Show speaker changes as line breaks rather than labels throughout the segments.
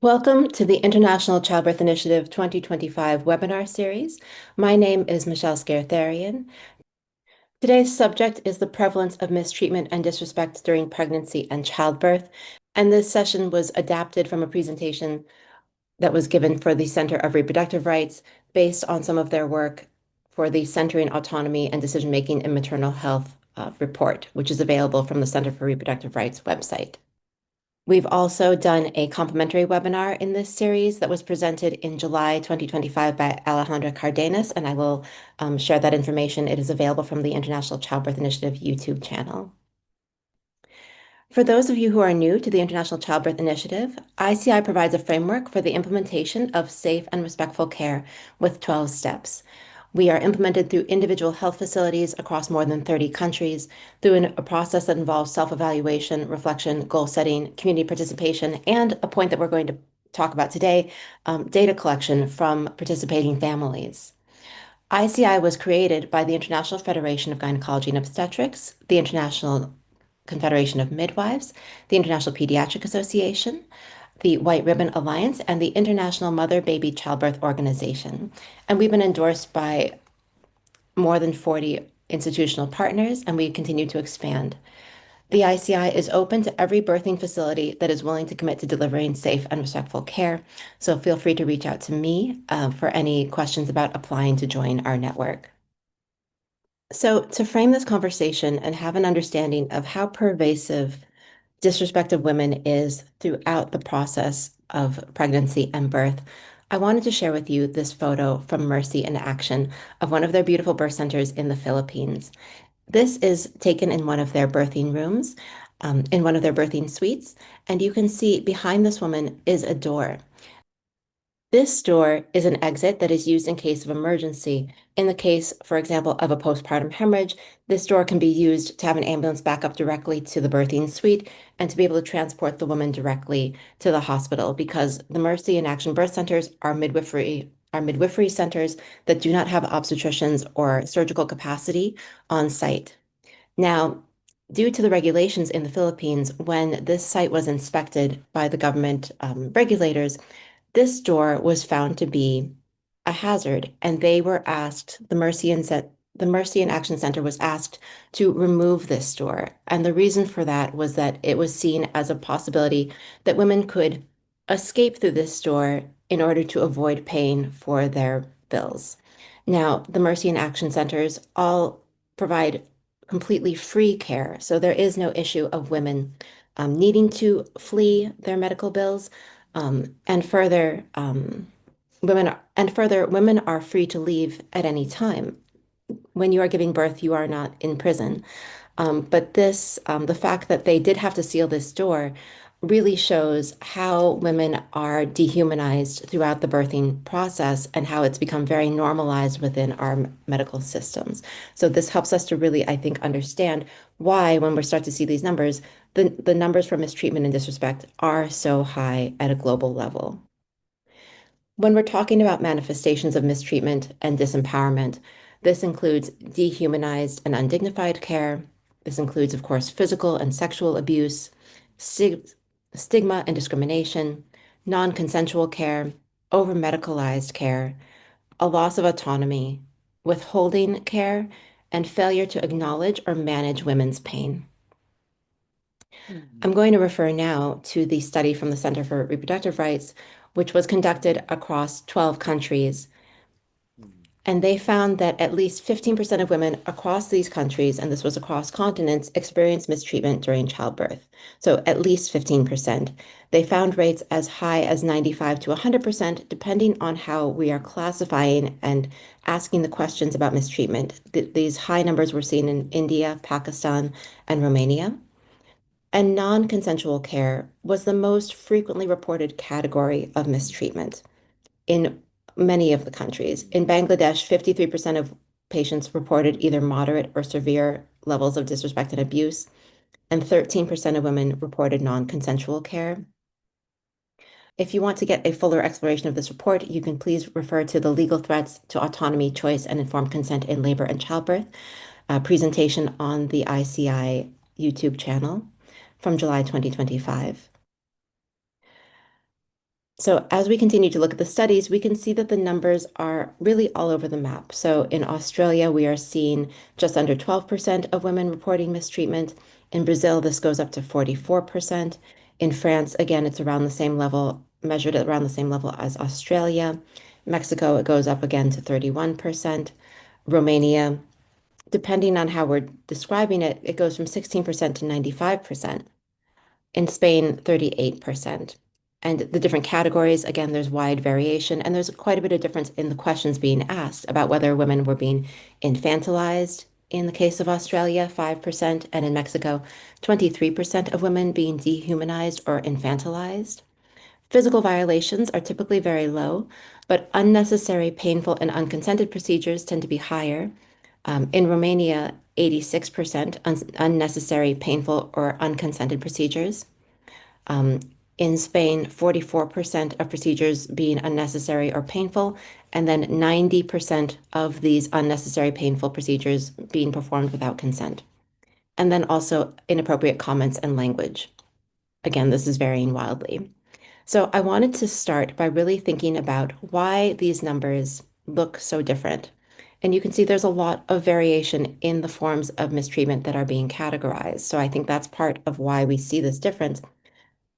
Welcome to the International Childbirth Initiative 2025 webinar series. My name is Michelle Skaer Therrien. Today's subject is the prevalence of mistreatment and disrespect during pregnancy and childbirth, and this session was adapted from a presentation that was given for the Center of Reproductive Rights based on some of their work for the Centering Autonomy and Decision-Making in Maternal Health report, which is available from the Center for Reproductive Rights website. We've also done a complimentary webinar in this series that was presented in July 2025 by Alejandra Cardenas, and I will share that information. It is available from the International Childbirth Initiative YouTube channel. For those of you who are new to the International Childbirth Initiative, ICI provides a framework for the implementation of safe and respectful care with 12 steps. We are implemented through individual health facilities across more than 30 countries through a process that involves self-evaluation, reflection, goal setting, community participation, and a point that we're going to talk about today, data collection from participating families. ICI was created by the International Federation of Gynecology and Obstetrics, the International Confederation of Midwives, the International Pediatric Association, the White Ribbon Alliance, and the International Mother-Baby Childbirth Organization. And we've been endorsed by more than 40 institutional partners, and we continue to expand. The ICI is open to every birthing facility that is willing to commit to delivering safe and respectful care. So feel free to reach out to me for any questions about applying to join our network. So to frame this conversation and have an understanding of how pervasive disrespect of women is throughout the process of pregnancy and birth, I wanted to share with you this photo from Mercy in Action of one of their beautiful birth centers in the Philippines. This is taken in one of their birthing rooms, in one of their birthing suites, and you can see behind this woman is a door. This door is an exit that is used in case of emergency. In the case, for example, of a postpartum hemorrhage, this door can be used to have an ambulance back up directly to the birthing suite and to be able to transport the woman directly to the hospital because the Mercy in Action birth centers are midwifery centers that do not have obstetricians or surgical capacity on site. Now, due to the regulations in the Philippines, when this site was inspected by the government regulators, this door was found to be a hazard, and they were asked, the Mercy and Action Center was asked to remove this door. And the reason for that was that it was seen as a possibility that women could escape through this door in order to avoid paying for their bills. Now, the Mercy and Action Centers all provide completely free care, so there is no issue of women needing to flee their medical bills. And further, women are free to leave at any time. When you are giving birth, you are not in prison. But the fact that they did have to seal this door really shows how women are dehumanized throughout the birthing process and how it's become very normalized within our medical systems. So this helps us to really, I think, understand why, when we start to see these numbers, the numbers for mistreatment and disrespect are so high at a global level. When we're talking about manifestations of mistreatment and disempowerment, this includes dehumanized and undignified care. This includes, of course, physical and sexual abuse, stigma and discrimination, non-consensual care, over-medicalized care, a loss of autonomy, withholding care, and failure to acknowledge or manage women's pain. I'm going to refer now to the study from the Center for Reproductive Rights, which was conducted across 12 countries. And they found that at least 15% of women across these countries, and this was across continents, experienced mistreatment during childbirth. So at least 15%. They found rates as high as 95 to 100%, depending on how we are classifying and asking the questions about mistreatment. These high numbers were seen in India, Pakistan, and Romania. And non-consensual care was the most frequently reported category of mistreatment in many of the countries. In Bangladesh, 53% of patients reported either moderate or severe levels of disrespect and abuse, and 13% of women reported non-consensual care. If you want to get a fuller exploration of this report, you can please refer to the Legal Threats to Autonomy, Choice, and Informed Consent in Labor and Childbirth presentation on the ICI YouTube channel from July 2025. So as we continue to look at the studies, we can see that the numbers are really all over the map. So in Australia, we are seeing just under 12% of women reporting mistreatment. In Brazil, this goes up to 44%. In France, again, it's around the same level, measured at around the same level as Australia. Mexico, it goes up again to 31%. Romania, depending on how we're describing it, it goes from 16% to 95%. In Spain, 38%. And the different categories, again, there's wide variation, and there's quite a bit of difference in the questions being asked about whether women were being infantilized. In the case of Australia, 5%, and in Mexico, 23% of women being dehumanized or infantilized. Physical violations are typically very low, but unnecessary, painful, and unconsented procedures tend to be higher. In Romania, 86% unnecessary, painful, or unconsented procedures. Um, in Spain, 44% of procedures being unnecessary or painful, and then 90% of these unnecessary, painful procedures being performed without consent. And then also inappropriate comments and language. Again, this is varying wildly. So I wanted to start by really thinking about why these numbers look so different. And you can see there's a lot of variation in the forms of mistreatment that are being categorized. So I think that's part of why we see this difference.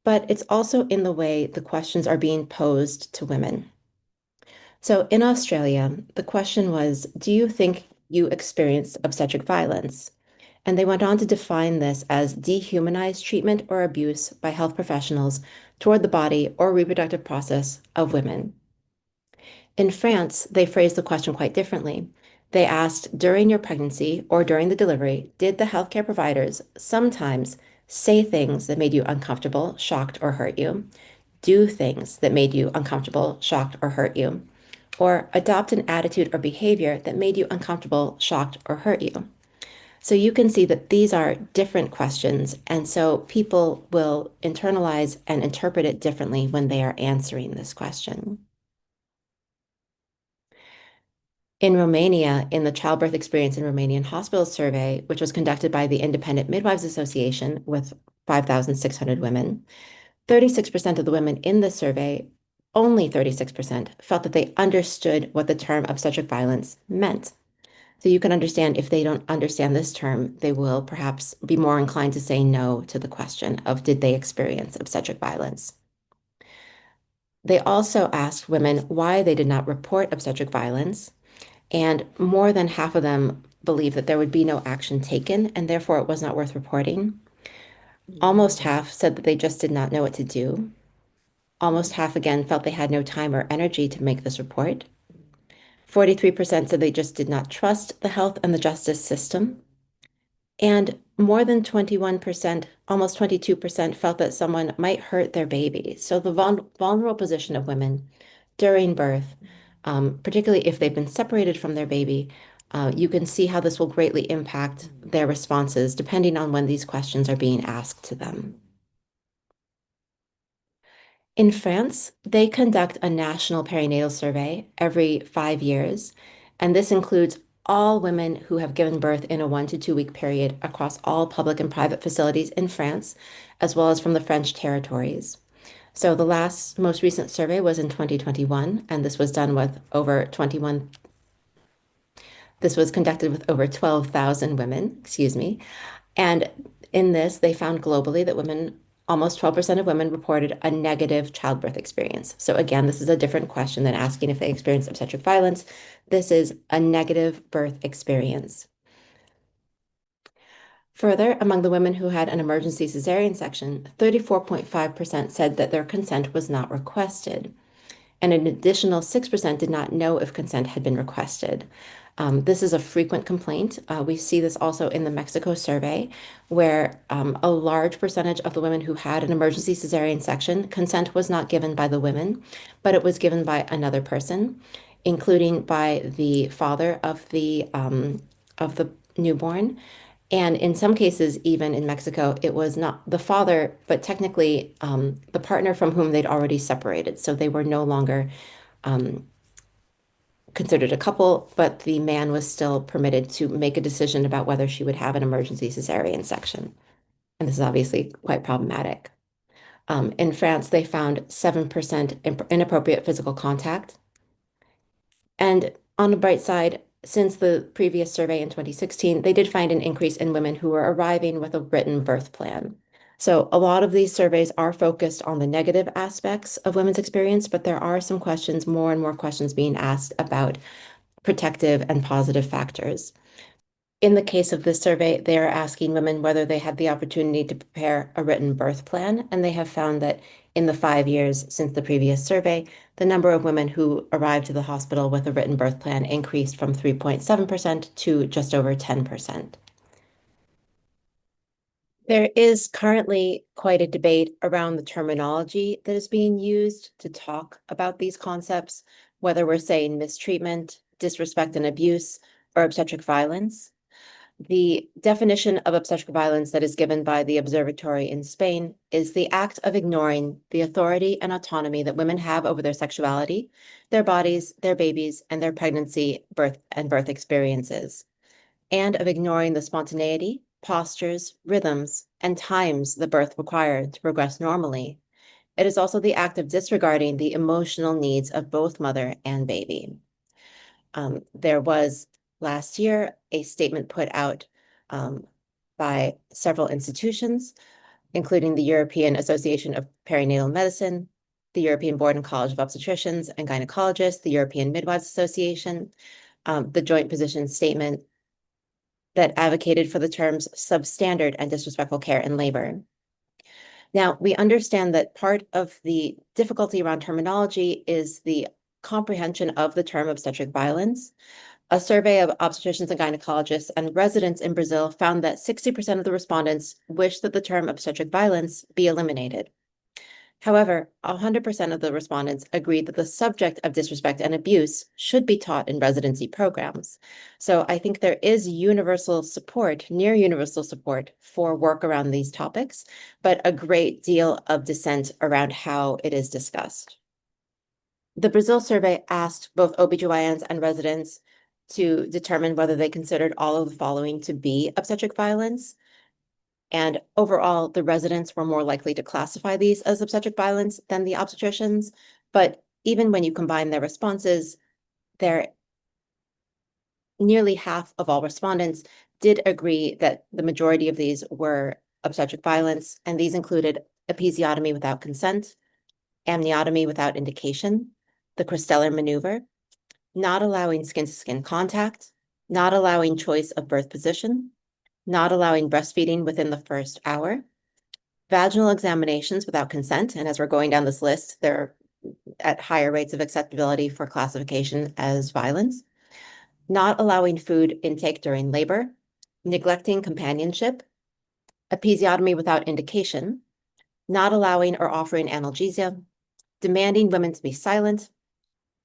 But it's also in the way the questions are being posed to women. So in Australia, the question was, do you think you experienced obstetric violence? And they went on to define this as dehumanized treatment or abuse by health professionals toward the body or reproductive process of women. In France, they phrased the question quite differently. They asked, during your pregnancy or during the delivery, did the healthcare providers sometimes say things that made you uncomfortable, shocked, or hurt you? Do things that made you uncomfortable, shocked, or hurt you? Or adopt an attitude or behavior that made you uncomfortable, shocked, or hurt you? So you can see that these are different questions, and so people will internalize and interpret it differently when they are answering this question. In Romania, in the Childbirth Experience in Romanian Hospitals survey, which was conducted by the Independent Midwives Association with 5,600 women, 36% of the women in the survey, only 36%, felt that they understood what the term obstetric violence meant. So you can understand if they don't understand this term, they will perhaps be more inclined to say no to the question of did they experience obstetric violence. They also asked women why they did not report obstetric violence, and more than half of them believed that there would be no action taken and therefore it was not worth reporting. Almost half said that they just did not know what to do. Almost half again felt they had no time or energy to make this report. 43% said they just did not trust the health and the justice system. And more than 21%, almost 22%, felt that someone might hurt their baby. So the vulnerable position of women during birth, particularly if they've been separated from their baby, you can see how this will greatly impact their responses depending on when these questions are being asked to them. In France, they conduct a national perinatal survey every 5 years, and this includes all women who have given birth in a 1 to 2 week period across all public and private facilities in France, as well as from the French territories. So the most recent survey was in 2021, and this was done with over 21, this was conducted with over 12,000 women, excuse me. And in this, they found globally that almost 12% of women reported a negative childbirth experience. So again, this is a different question than asking if they experienced obstetric violence. This is a negative birth experience. Further, among the women who had an emergency cesarean section, 34.5% said that their consent was not requested, and an additional 6% did not know if consent had been requested. This is a frequent complaint. We see this also in the Mexico survey, where a large percentage of the women who had an emergency cesarean section, consent was not given by the women, but it was given by another person, including by the father of the newborn. And in some cases, even in Mexico, it was not the father, but technically the partner from whom they'd already separated. So they were no longer um, considered a couple, but the man was still permitted to make a decision about whether she would have an emergency cesarean section. And this is obviously quite problematic. In France, they found 7% inappropriate physical contact. And on the bright side, since the previous survey in 2016, they did find an increase in women who were arriving with a written birth plan. So a lot of these surveys are focused on the negative aspects of women's experience, but there are some questions, more and more questions being asked about protective and positive factors. In the case of this survey, they are asking women whether they had the opportunity to prepare a written birth plan, and they have found that in the 5 years since the previous survey, the number of women who arrived to the hospital with a written birth plan increased from 3.7% to just over 10%. There is currently quite a debate around the terminology that is being used to talk about these concepts, whether we're saying mistreatment, disrespect and abuse, or obstetric violence. The definition of obstetric violence that is given by the Observatory in Spain is the act of ignoring the authority and autonomy that women have over their sexuality, their bodies, their babies, and their pregnancy, birth experiences, and of ignoring the spontaneity, postures, rhythms, and times the birth required to progress normally. It is also the act of disregarding the emotional needs of both mother and baby. There was last year a statement put out by several institutions, including the European Association of Perinatal Medicine, the European Board and College of Obstetricians and Gynecologists, the European Midwives Association, the joint position statement that advocated for the terms substandard and disrespectful care in labor. Now, we understand that part of the difficulty around terminology is the comprehension of the term obstetric violence. A survey of obstetricians and gynecologists and residents in Brazil found that 60% of the respondents wished that the term obstetric violence be eliminated. However, 100% of the respondents agreed that the subject of disrespect and abuse should be taught in residency programs. So I think there is universal support, near universal support for work around these topics, but a great deal of dissent around how it is discussed. The Brazil survey asked both OBGYNs and residents to determine whether they considered all of the following to be obstetric violence. And overall, the residents were more likely to classify these as obstetric violence than the obstetricians. But even when you combine their responses, nearly half of all respondents did agree that the majority of these were obstetric violence, and these included episiotomy without consent, amniotomy without indication, the Christeller maneuver, not allowing skin-to-skin contact, not allowing choice of birth position, not allowing breastfeeding within the first hour, vaginal examinations without consent, and as we're going down this list, they're at higher rates of acceptability for classification as violence, not allowing food intake during labor, neglecting companionship, episiotomy without indication, not allowing or offering analgesia, demanding women to be silent,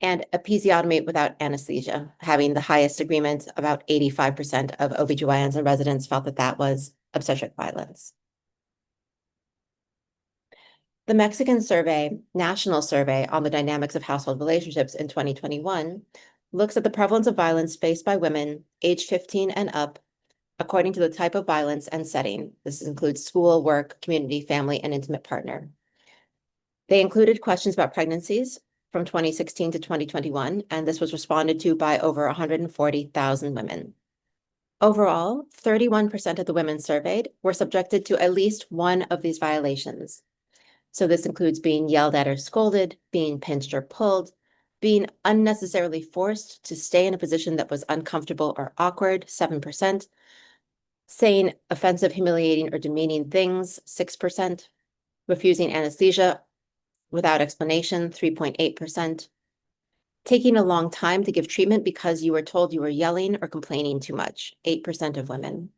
and episiotomy without anesthesia, having the highest agreement. About 85% of OBGYNs and residents felt that that was obstetric violence. The Mexican survey, National Survey on the Dynamics of Household Relationships in 2021, looks at the prevalence of violence faced by women age 15 and up, according to the type of violence and setting. This includes school, work, community, family, and intimate partner. They included questions about pregnancies from 2016 to 2021, and this was responded to by over 140,000 women. Overall, 31% of the women surveyed were subjected to at least one of these violations. So this includes being yelled at or scolded, being pinched or pulled, being unnecessarily forced to stay in a position that was uncomfortable or awkward, 7%, saying offensive, humiliating, or demeaning things, 6%, refusing anesthesia without explanation, 3.8%, taking a long time to give treatment because you were told you were yelling or complaining too much, 8% of women.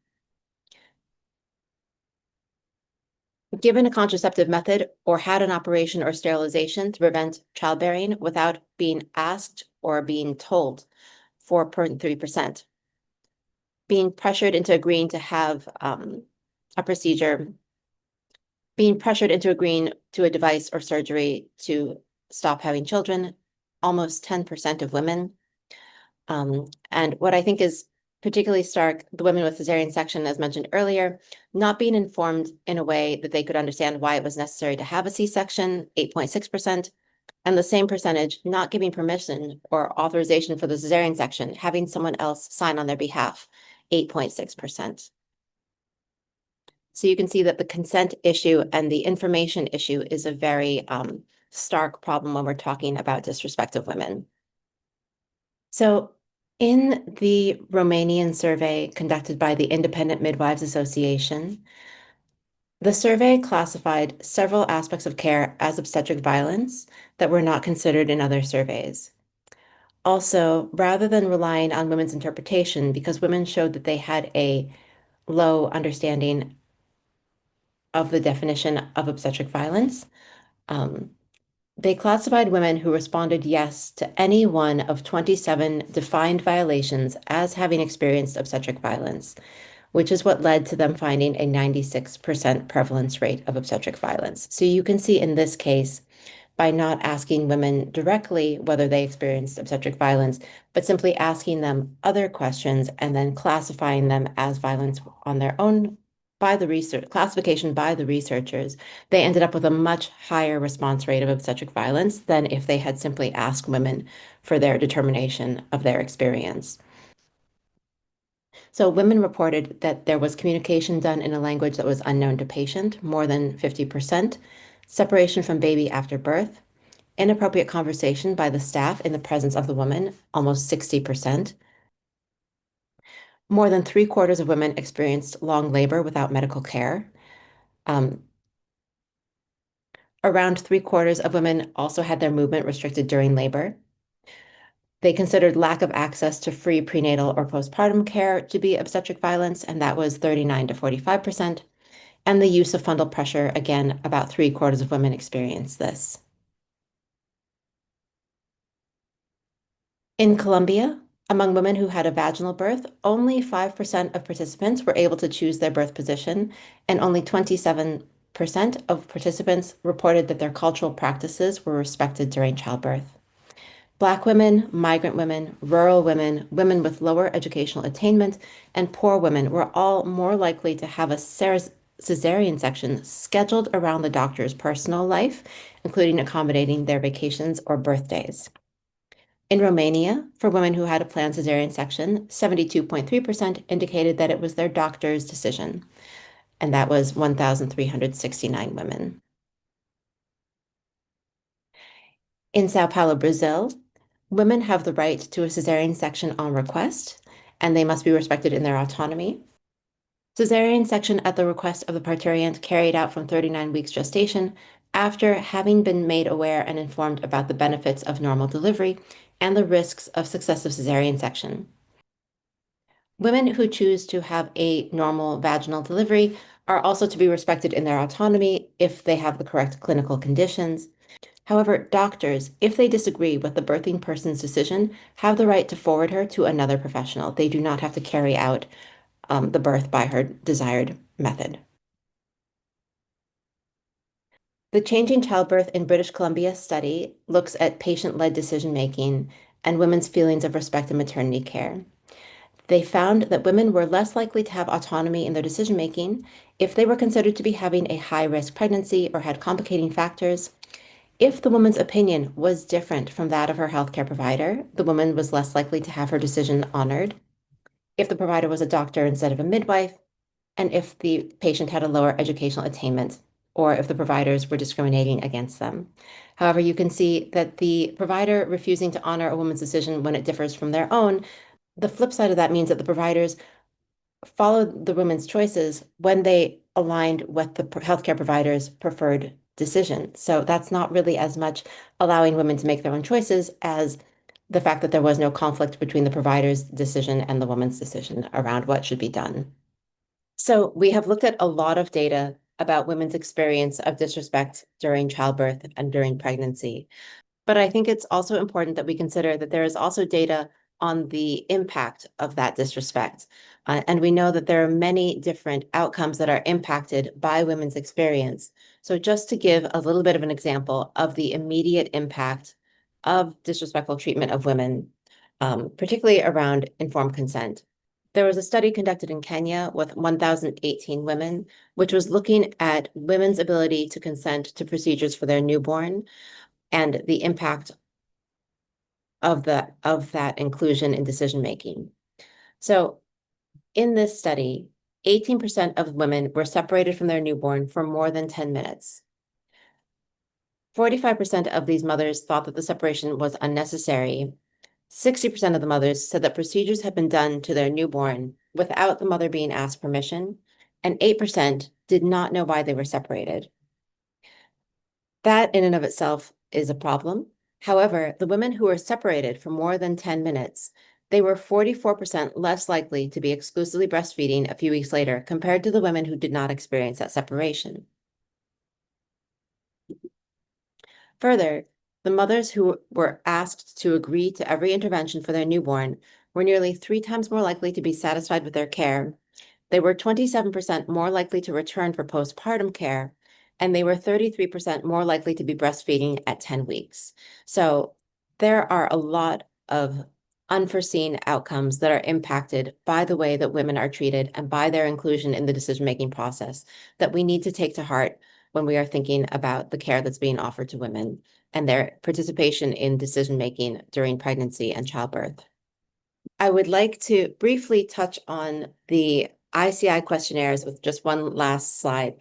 Given a contraceptive method or had an operation or sterilization to prevent childbearing without being asked or being told, 4.3%. Being pressured into agreeing to have a procedure, being pressured into agreeing to a device or surgery to stop having children, almost 10% of women. And what I think is Particularly stark, the women with cesarean section, as mentioned earlier, not being informed in a way that they could understand why it was necessary to have a C-section, 8.6%, and the same percentage not giving permission or authorization for the cesarean section, having someone else sign on their behalf, 8.6%. So you can see that the consent issue and the information issue is a very stark problem when we're talking about disrespect of women. So in the Romanian survey conducted by the Independent Midwives Association, the survey classified several aspects of care as obstetric violence that were not considered in other surveys. Also, rather than relying on women's interpretation, because women showed that they had a low understanding of the definition of obstetric violence, they classified women who responded yes to any one of 27 defined violations as having experienced obstetric violence, which is what led to them finding a 96% prevalence rate of obstetric violence. So you can see in this case, by not asking women directly whether they experienced obstetric violence, but simply asking them other questions and then classifying them as violence on their own by the research classification by the researchers, they ended up with a much higher response rate of obstetric violence than if they had simply asked women for their determination of their experience. So women reported that there was communication done in a language that was unknown to patient, more than 50%, separation from baby after birth, inappropriate conversation by the staff in the presence of the woman, almost 60%. More than 3/4 of women experienced long labor without medical care. Around 3/4 of women also had their movement restricted during labor. They considered lack of access to free prenatal or postpartum care to be obstetric violence, and that was 39 to 45%. And the use of fundal pressure, again, about 3/4 of women experienced this. In Colombia, among women who had a vaginal birth, only 5% of participants were able to choose their birth position, and only 27% of participants reported that their cultural practices were respected during childbirth. Black women, migrant women, rural women, women with lower educational attainment, and poor women were all more likely to have a cesarean section scheduled around the doctor's personal life, including accommodating their vacations or birthdays. In Romania, for women who had a planned cesarean section, 72.3% indicated that it was their doctor's decision, and that was 1,369 women. In Sao Paulo, Brazil, women have the right to a cesarean section on request, and they must be respected in their autonomy. Cesarean section at the request of the parturient carried out from 39 weeks gestation after having been made aware and informed about the benefits of normal delivery and the risks of successive cesarean section. Women who choose to have a normal vaginal delivery are also to be respected in their autonomy if they have the correct clinical conditions. However, doctors, if they disagree with the birthing person's decision, have the right to forward her to another professional. They do not have to carry out the birth by her desired method. The Changing Childbirth in British Columbia study looks at patient-led decision-making and women's feelings of respect in maternity care. They found that women were less likely to have autonomy in their decision-making if they were considered to be having a high-risk pregnancy or had complicating factors. If the woman's opinion was different from that of her healthcare provider, the woman was less likely to have her decision honored. If the provider was a doctor instead of a midwife, and if the patient had a lower educational attainment, or if the providers were discriminating against them. However, you can see that the provider refusing to honor a woman's decision when it differs from their own, the flip side of that means that the providers followed the women's choices when they aligned with the healthcare provider's preferred decision. So that's not really as much allowing women to make their own choices as the fact that there was no conflict between the provider's decision and the woman's decision around what should be done. So we have looked at a lot of data about women's experience of disrespect during childbirth and during pregnancy. But I think it's also important that we consider that there is also data on the impact of that disrespect. And we know that there are many different outcomes that are impacted by women's experience. So just to give a little bit of an example of the immediate impact of disrespectful treatment of women, particularly around informed consent. There was a study conducted in Kenya with 1,018 women, which was looking at women's ability to consent to procedures for their newborn and the impact of that inclusion in decision making. So in this study, 18% of women were separated from their newborn for more than 10 minutes. 45% of these mothers thought that the separation was unnecessary. 60% of the mothers said that procedures had been done to their newborn without the mother being asked permission, and 8% did not know why they were separated. That in and of itself is a problem. However, the women who were separated for more than 10 minutes, they were 44% less likely to be exclusively breastfeeding a few weeks later compared to the women who did not experience that separation. Further, the mothers who were asked to agree to every intervention for their newborn were nearly 3 times more likely to be satisfied with their care. They were 27% more likely to return for postpartum care, and they were 33% more likely to be breastfeeding at 10 weeks. So there are a lot of unforeseen outcomes that are impacted by the way that women are treated and by their inclusion in the decision-making process that we need to take to heart when we are thinking about the care that's being offered to women and their participation in decision-making during pregnancy and childbirth. I would like to briefly touch on the ICI questionnaires with just one last slide.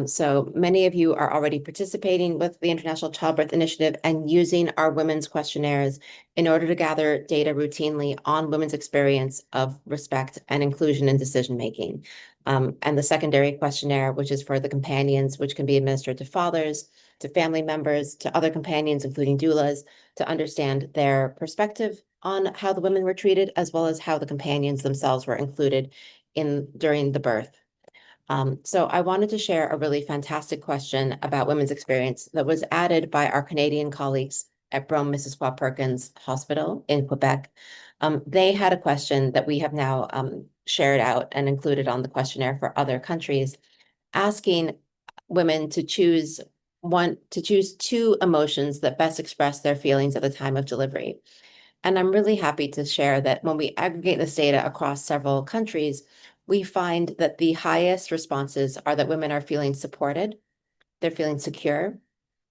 So many of you are already participating with the International Childbirth Initiative and using our women's questionnaires in order to gather data routinely on women's experience of respect and inclusion in decision-making. And the secondary questionnaire, which is for the companions, which can be administered to fathers, to family members, to other companions, including doulas, to understand their perspective on how the women were treated, as well as how the companions themselves were included during the birth. So I wanted to share a really fantastic question about women's experience that was added by our Canadian colleagues at Brome-Missisquoi Perkins Hospital in Quebec. They had a question that we have now shared out and included on the questionnaire for other countries, asking women to choose two emotions that best express their feelings at the time of delivery. And I'm really happy to share that when we aggregate this data across several countries, we find that the highest responses are that women are feeling supported, they're feeling secure,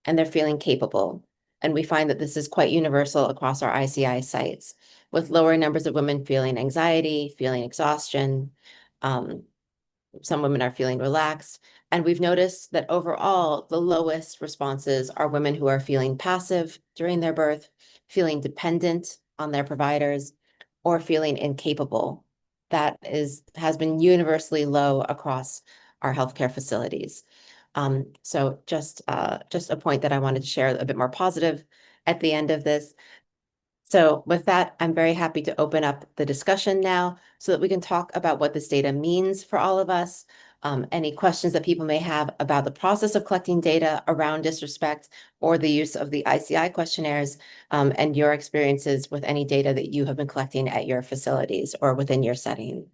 and they're feeling capable. And we find that this is quite universal across our ICI sites, with lower numbers of women feeling anxiety, feeling exhaustion. Some women are feeling relaxed. And we've noticed that overall, the lowest responses are women who are feeling passive during their birth, feeling dependent on their providers, or feeling incapable. That has been universally low across our healthcare facilities. So just a point that I wanted to share a bit more positive at the end of this. So with that, I'm very happy to open up the discussion now so that we can talk about what this data means for all of us. Any questions that people may have about the process of collecting data around disrespect or the use of the ICI questionnaires, and your experiences with any data that you have been collecting at your facilities or within your setting.